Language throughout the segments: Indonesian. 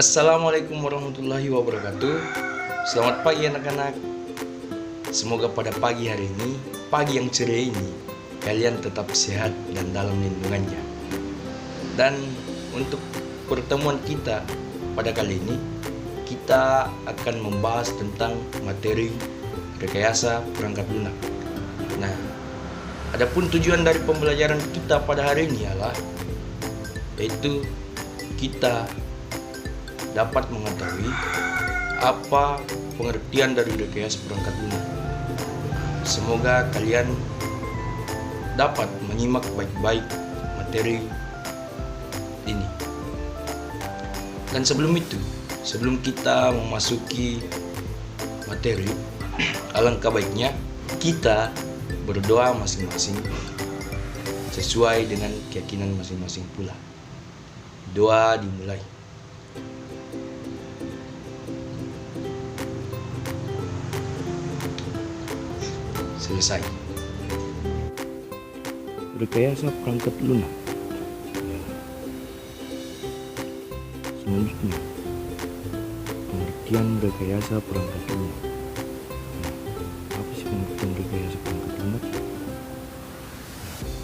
Assalamualaikum warahmatullahi wabarakatuh. Selamat pagi anak-anak. Semoga pada pagi hari ini, pagi yang ceria ini, kalian tetap sehat dan dalam lindungannya. Dan untuk pertemuan kita pada kali ini, kita akan membahas tentang materi rekayasa perangkat lunak. Nah, adapun tujuan dari pembelajaran kita pada hari ini adalah yaitu kita dapat mengetahui apa pengertian dari rekayasa perangkat lunak. Semoga kalian dapat menyimak baik-baik materi ini. Dan sebelum kita memasuki materi, alangkah baiknya kita berdoa masing-masing sesuai dengan keyakinan masing-masing pula. Doa dimulai. Selesai. Rekayasa perangkat lunak. Selanjutnya, pengertian rekayasa perangkat lunak. Apa sih pengertian rekayasa perangkat lunak?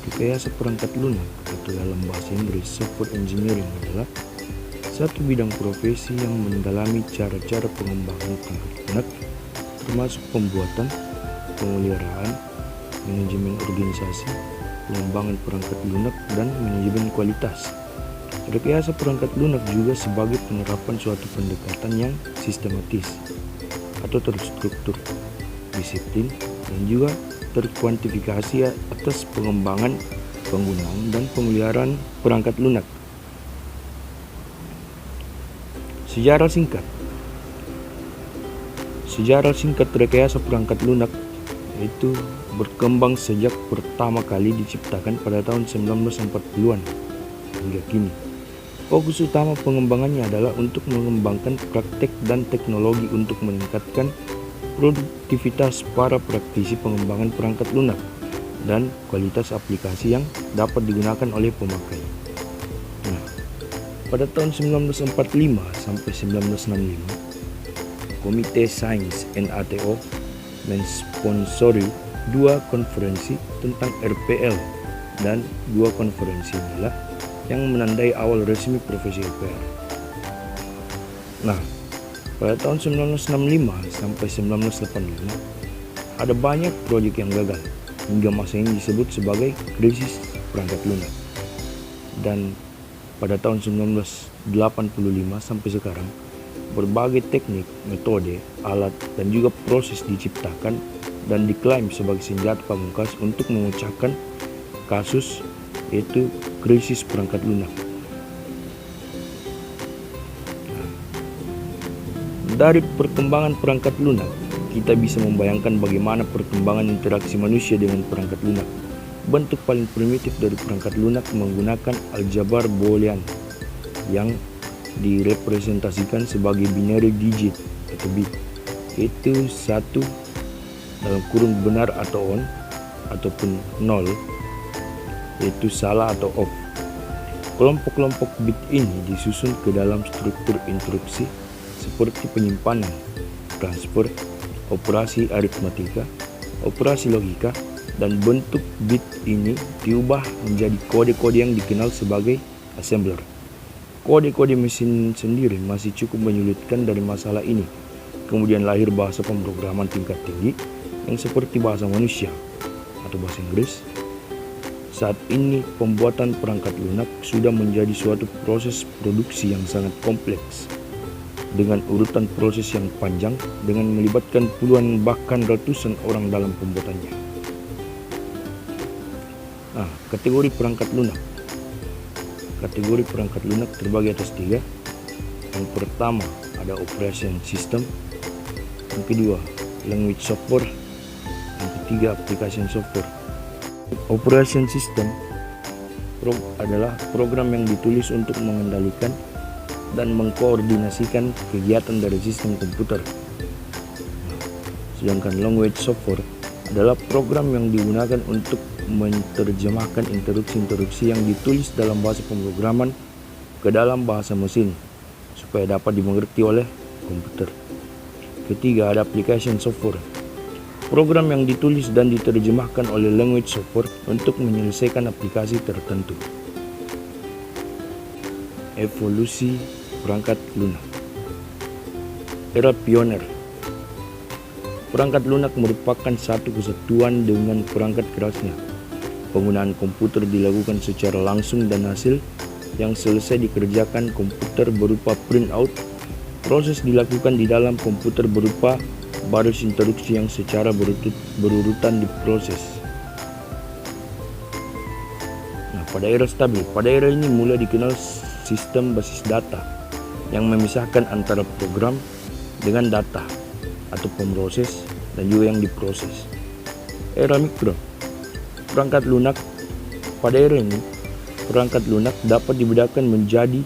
Rekayasa perangkat lunak atau dalam bahasa Inggris software engineering adalah satu bidang profesi yang mendalami cara-cara pengembangan perangkat lunak, termasuk pembuatan, pemeliharaan, manajemen organisasi, pengembangan perangkat lunak, dan manajemen kualitas. Rekayasa perangkat lunak juga sebagai penerapan suatu pendekatan yang sistematis atau terstruktur, disiplin, dan juga terkuantifikasi atas pengembangan, penggunaan, dan pemeliharaan perangkat lunak. Sejarah singkat rekayasa perangkat lunak itu berkembang sejak pertama kali diciptakan pada tahun 1940-an hingga kini. Fokus utama pengembangannya adalah untuk mengembangkan praktek dan teknologi untuk meningkatkan produktivitas para praktisi pengembangan perangkat lunak dan kualitas aplikasi yang dapat digunakan oleh pemakai. Nah, pada tahun 1945 sampai 1965, Komite Sains NATO mensponsori 2 konferensi tentang RPL dan 2 konferensi inilah yang menandai awal resmi profesi RPL. Nah, pada tahun 1965 sampai 1985 ada banyak proyek yang gagal hingga masa ini disebut sebagai krisis perangkat lunak. Dan pada tahun 1985 sampai sekarang berbagai teknik, metode, alat, dan juga proses diciptakan dan diklaim sebagai senjata pamungkas untuk memecahkan kasus yaitu krisis perangkat lunak. Dari perkembangan perangkat lunak, kita bisa membayangkan bagaimana perkembangan interaksi manusia dengan perangkat lunak. Bentuk paling primitif dari perangkat lunak menggunakan aljabar boolean yang direpresentasikan sebagai binary digit atau bit, yaitu 1 dalam kurung benar atau on ataupun 0 yaitu salah atau off. Kelompok-kelompok bit ini disusun ke dalam struktur instruksi seperti penyimpanan, transfer, operasi aritmatika, operasi logika, dan bentuk bit ini diubah menjadi kode-kode yang dikenal sebagai assembler. Kode-kode mesin sendiri masih cukup menyulitkan dari masalah ini. Kemudian lahir bahasa pemrograman tingkat tinggi yang seperti bahasa manusia atau bahasa Inggris. Saat ini pembuatan perangkat lunak sudah menjadi suatu proses produksi yang sangat kompleks dengan urutan proses yang panjang dengan melibatkan puluhan bahkan ratusan orang dalam pembuatannya. Nah, kategori perangkat lunak. Kategori perangkat lunak terbagi atas 3. Yang pertama ada operation system, yang kedua language software, yang ketiga application software. Operation system adalah program yang ditulis untuk mengendalikan dan mengkoordinasikan kegiatan dari sistem komputer. Sedangkan language software adalah program yang digunakan untuk menerjemahkan instruksi-instruksi yang ditulis dalam bahasa pemrograman ke dalam bahasa mesin supaya dapat dimengerti oleh komputer. Ketiga, ada application software. Program yang ditulis dan diterjemahkan oleh language software untuk menyelesaikan aplikasi tertentu. Evolusi perangkat lunak. Era pioner. Perangkat lunak merupakan satu kesatuan dengan perangkat kerasnya. Penggunaan komputer dilakukan secara langsung dan hasil yang selesai dikerjakan komputer berupa printout. Proses dilakukan di dalam komputer berupa baris instruksi yang secara berurutan diproses. Nah, pada era stabil, pada era ini mulai dikenal sistem basis data yang memisahkan antara program dengan data atau pemroses dan juga yang diproses. Era mikro, perangkat lunak. Pada era ini, perangkat lunak dapat dibedakan menjadi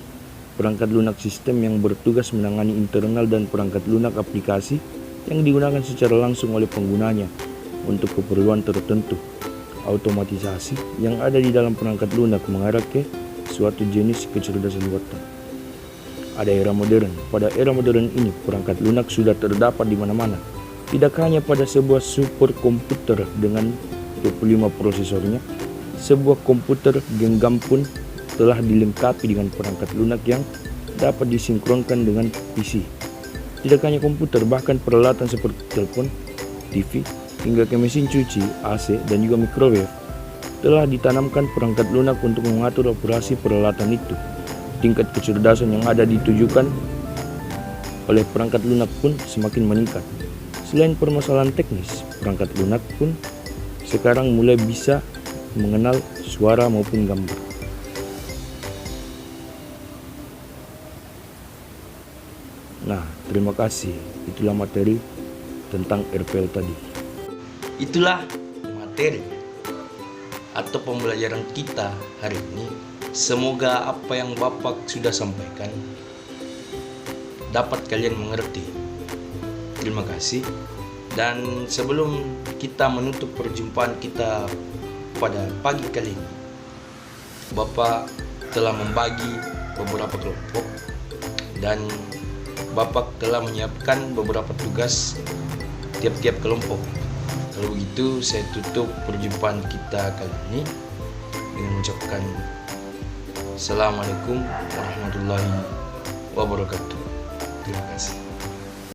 perangkat lunak sistem yang bertugas menangani internal dan perangkat lunak aplikasi yang digunakan secara langsung oleh penggunanya untuk keperluan tertentu. Otomatisasi yang ada di dalam perangkat lunak mengarah ke suatu jenis kecerdasan buatan. Ada era modern. Pada era modern ini, perangkat lunak sudah terdapat di mana-mana. Tidak hanya pada sebuah superkomputer dengan 25 prosesornya, sebuah komputer genggam pun telah dilengkapi dengan perangkat lunak yang dapat disinkronkan dengan PC. Tidak hanya komputer, bahkan peralatan seperti telepon, TV, hingga ke mesin cuci, AC, dan juga microwave telah ditanamkan perangkat lunak untuk mengatur operasi peralatan itu. Tingkat kecerdasan yang ada ditujukan oleh perangkat lunak pun semakin meningkat. Selain permasalahan teknis, perangkat lunak pun sekarang mulai bisa mengenal suara maupun gambar. Nah, terima kasih. Itulah materi tentang RPL tadi. Itulah materi atau pembelajaran kita hari ini. Semoga apa yang Bapak sudah sampaikan dapat kalian mengerti. Terima kasih. Dan sebelum kita menutup perjumpaan kita pada pagi kali ini, Bapak telah membagi beberapa kelompok dan Bapak telah menyiapkan beberapa tugas tiap-tiap kelompok. Kalau begitu, saya tutup perjumpaan kita kali ini dengan mengucapkan Assalamualaikum warahmatullahi wabarakatuh. Terima kasih.